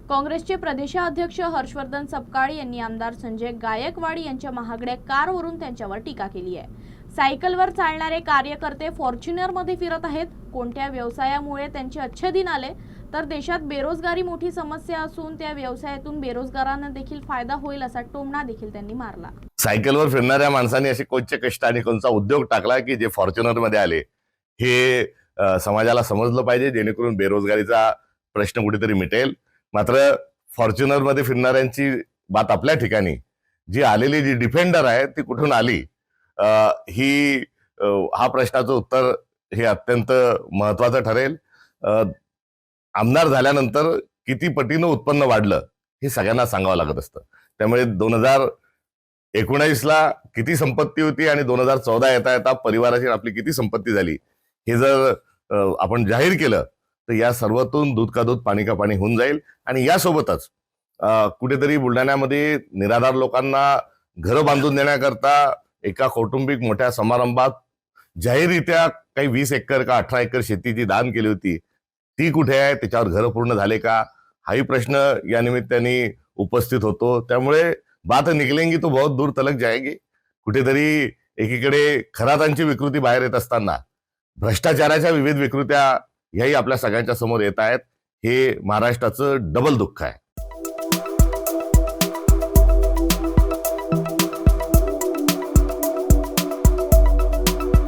काँग्रेसचे प्रदेशाध्यक्ष हर्षवर्धन सपकाळ यांनी आमदार संजय गायकवाड यांच्या महागड्या कारवरून त्यांच्यावर टीका केली आहे। सायकलवर चालणारे कार्यकर्ते फॉर्च्युनरमध्ये फिरत आहेत। कोणत्या व्यवसायामुळे त्यांचे अच्छे दिन आले तर देशात बेरोजगारी मोठी समस्या असून त्या व्यवसायातून बेरोजगारांना देखील फायदा होईल असा टोमणा देखील त्यांनी मारला। सायकलवर फिरणाऱ्या माणसांनी असे कोणते कष्ट आणि कोणता उद्योग टाकला की जे फॉर्च्युनर मध्ये आले, हे समाजाला समजलं पाहिजे, जेणेकरून बेरोजगारीचा प्रश्न कुठेतरी मिटेल। मात्र फॉर्च्युनर मध्ये फिरणाऱ्यांची बात आपल्या ठिकाणी, जी आलेली जी डिफेंडर आहे ती कुठून आली, हा प्रश्नाचं उत्तर हे अत्यंत महत्वाचं ठरेल। आमदार झाल्यानंतर किती पटीनं उत्पन्न वाढलं हे सगळ्यांना सांगावं लागत असतं। त्यामुळे 2019 ला किती संपत्ती होती आणि 2014 येता परिवाराची आपली किती संपत्ती झाली हे जर आपण जाहीर केलं तर या सर्वातून दूध का दूध पाणी का पाणी होऊन जाईल। आणि यासोबतच कुठेतरी बुलढाण्यामध्ये निराधार लोकांना घरं बांधून देण्याकरता एका कौटुंबिक मोठ्या समारंभात जाहीररित्या काही 20 एकर का 18 एकर शेतीची दान केली होती, ती कुठे आहे, त्याच्यावर घरं पूर्ण झाले का, हाही प्रश्न या निमित्ताने उपस्थित होतो। त्यामुळे बात निकलेंगी तो बहुत दूर तलक जाएगी। कुठेतरी एकीकडे खरातांची विकृती बाहेर येत असताना भ्रष्टाचाराच्या विविध विकृत्या याही आपल्या सगळ्यांच्या समोर येत आहेत। हे महाराष्ट्राचं डबल दुःख आहे।